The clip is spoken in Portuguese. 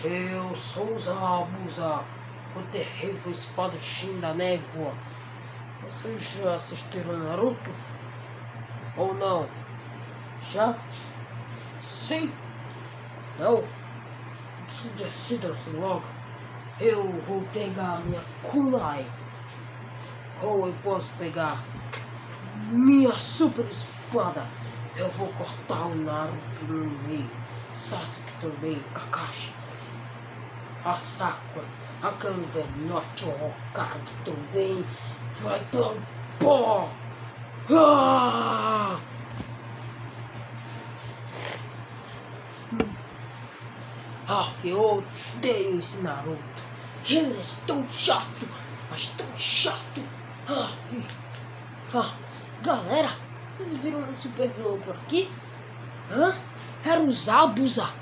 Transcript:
Eu sou Zabuza, o terrível espadachim da névoa. Vocês já assistiram Naruto? Ou não? Já? Sim? Não? Decidam-se logo. Eu vou pegar minha kunai. Ou eu posso pegar minha super espada. Eu vou cortar o Naruto no meio. Sasuke também, Kakashi. A Sakura, aquele velhote Hokage também vai pra pó. Ah! Aff, eu odeio esse Naruto. Ele é tão chato, mas tão chato. Aff. Galera, vocês viram um super vilão por aqui? Hã? Era o Zabuza.